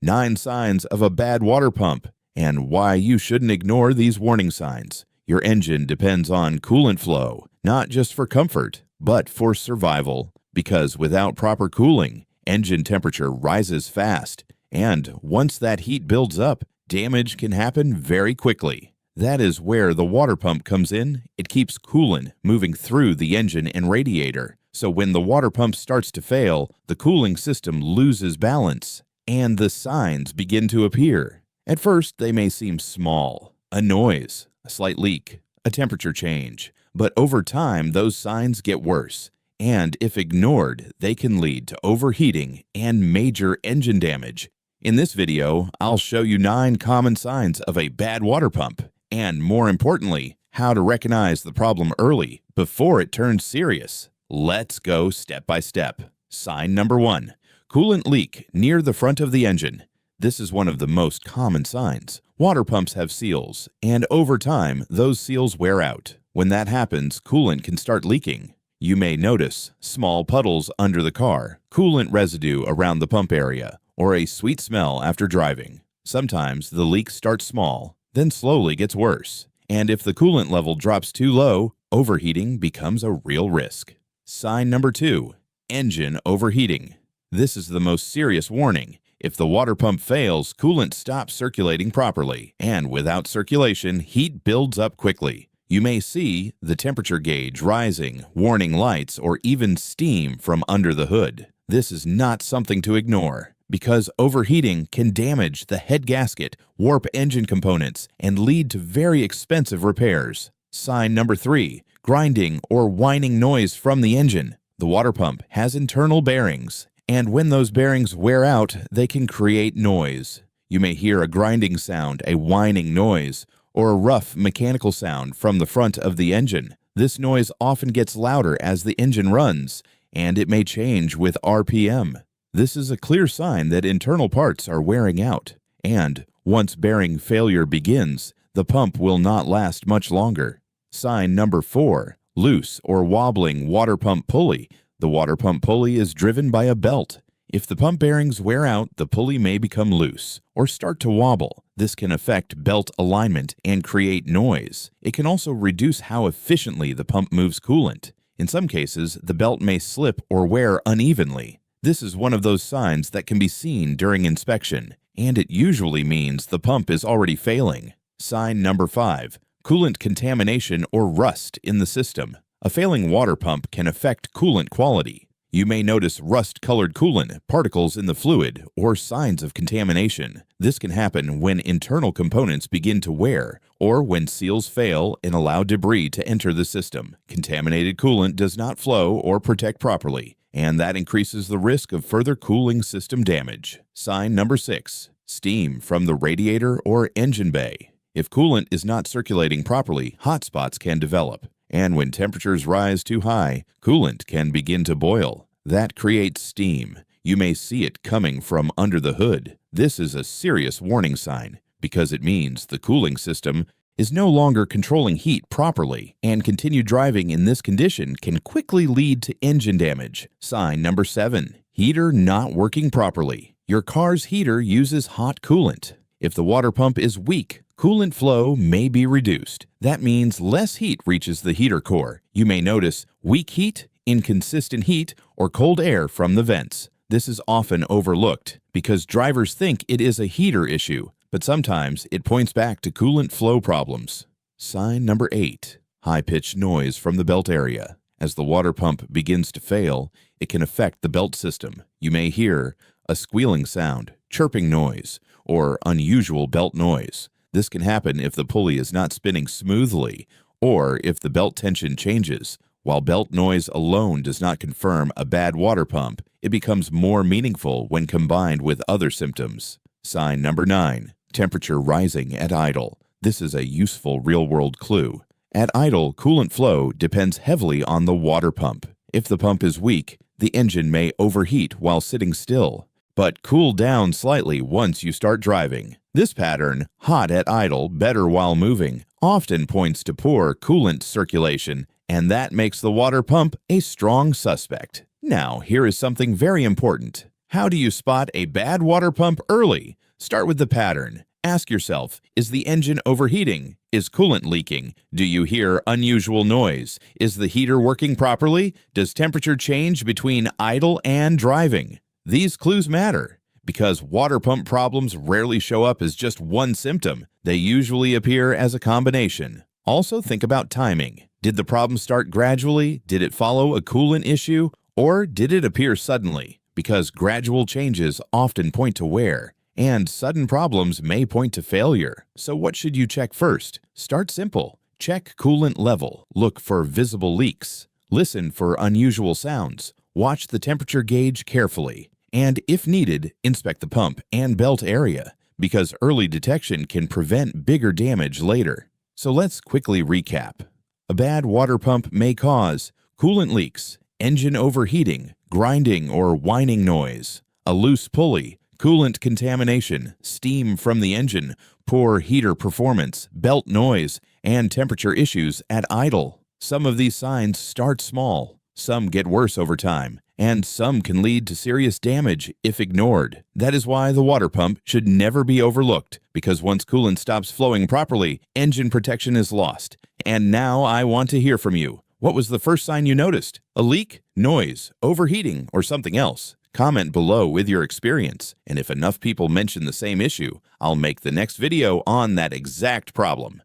9 signs of a bad water pump, and why you shouldn't ignore these warning signs. Your engine depends on coolant flow, not just for comfort, but for survival, because without proper cooling, engine temperature rises fast, and once that heat builds up, damage can happen very quickly. That is where the water pump comes in. It keeps coolant moving through the engine and radiator, so when the water pump starts to fail, the cooling system loses balance, and the signs begin to appear. At first, they may seem small, a noise, a slight leak, a temperature change, but over time, those signs get worse, and if ignored, they can lead to overheating and major engine damage. In this video, I'll show you 9 common signs of a bad water pump, and more importantly, how to recognize the problem early before it turns serious. Let's go step by step. Sign number 1. Coolant leak near the front of the engine. This is one of the most common signs. Water pumps have seals, and over time, those seals wear out. When that happens, coolant can start leaking. You may notice small puddles under the car, coolant residue around the pump area, or a sweet smell after driving. Sometimes the leak starts small, then slowly gets worse. And if the coolant level drops too low, overheating becomes a real risk. Sign number 2. Engine overheating. This is the most serious warning. If the water pump fails, coolant stops circulating properly, and without circulation, heat builds up quickly. You may see the temperature gauge rising, warning lights, or even steam from under the hood. This is not something to ignore, because overheating can damage the head gasket, warp engine components, and lead to very expensive repairs. Sign number 3. Grinding or whining noise from the engine. The water pump has internal bearings, and when those bearings wear out, they can create noise. You may hear a grinding sound, a whining noise, or a rough mechanical sound from the front of the engine. This noise often gets louder as the engine runs, and it may change with RPM. This is a clear sign that internal parts are wearing out, and once bearing failure begins, the pump will not last much longer. Sign number 4. Loose or wobbling water pump pulley. The water pump pulley is driven by a belt. If the pump bearings wear out, the pulley may become loose or start to wobble. This can affect belt alignment and create noise. It can also reduce how efficiently the pump moves coolant. In some cases, the belt may slip or wear unevenly. This is one of those signs that can be seen during inspection, and it usually means the pump is already failing. Sign number 5. Coolant contamination or rust in the system. A failing water pump can affect coolant quality. You may notice rust-colored coolant, particles in the fluid, or signs of contamination. This can happen when internal components begin to wear, or when seals fail and allow debris to enter the system. Contaminated coolant does not flow or protect properly, and that increases the risk of further cooling system damage. Sign number 6. Steam from the radiator or engine bay. If coolant is not circulating properly, hot spots can develop. And when temperatures rise too high, coolant can begin to boil. That creates steam. You may see it coming from under the hood. This is a serious warning sign because it means the cooling system is no longer controlling heat properly, and continued driving in this condition can quickly lead to engine damage. Sign number 7. Heater not working properly. Your car's heater uses hot coolant. If the water pump is weak, coolant flow may be reduced. That means less heat reaches the heater core. You may notice weak heat, inconsistent heat, or cold air from the vents. This is often overlooked because drivers think it is a heater issue, but sometimes it points back to coolant flow problems. Sign number 8. High-pitched noise from the belt area. As the water pump begins to fail, it can affect the belt system. You may hear a squealing sound, chirping noise, or unusual belt noise. This can happen if the pulley is not spinning smoothly or if the belt tension changes. While belt noise alone does not confirm a bad water pump, it becomes more meaningful when combined with other symptoms. Sign number 9. Temperature rising at idle. This is a useful real-world clue. At idle, coolant flow depends heavily on the water pump. If the pump is weak, the engine may overheat while sitting still, but cool down slightly once you start driving. This pattern, hot at idle, better while moving, often points to poor coolant circulation, and that makes the water pump a strong suspect. Now, here is something very important. How do you spot a bad water pump early? Start with the pattern. Ask yourself, is the engine overheating? Is coolant leaking? Do you hear unusual noise? Is the heater working properly? Does temperature change between idle and driving? These clues matter because water pump problems rarely show up as just one symptom. They usually appear as a combination. Also think about timing. Did the problem start gradually? Did it follow a coolant issue? Or did it appear suddenly? Because gradual changes often point to wear, and sudden problems may point to failure. So what should you check first? Start simple. Check coolant level. Look for visible leaks. Listen for unusual sounds. Watch the temperature gauge carefully. And if needed, inspect the pump and belt area, because early detection can prevent bigger damage later. So let's quickly recap. A bad water pump may cause coolant leaks, engine overheating, grinding or whining noise, a loose pulley, coolant contamination, steam from the engine, poor heater performance, belt noise, and temperature issues at idle. Some of these signs start small, some get worse over time, and some can lead to serious damage if ignored. That is why the water pump should never be overlooked, because once coolant stops flowing properly, engine protection is lost. And now I want to hear from you. What was the first sign you noticed? A leak, noise, overheating, or something else? Comment below with your experience, and if enough people mention the same issue, I'll make the next video on that exact problem.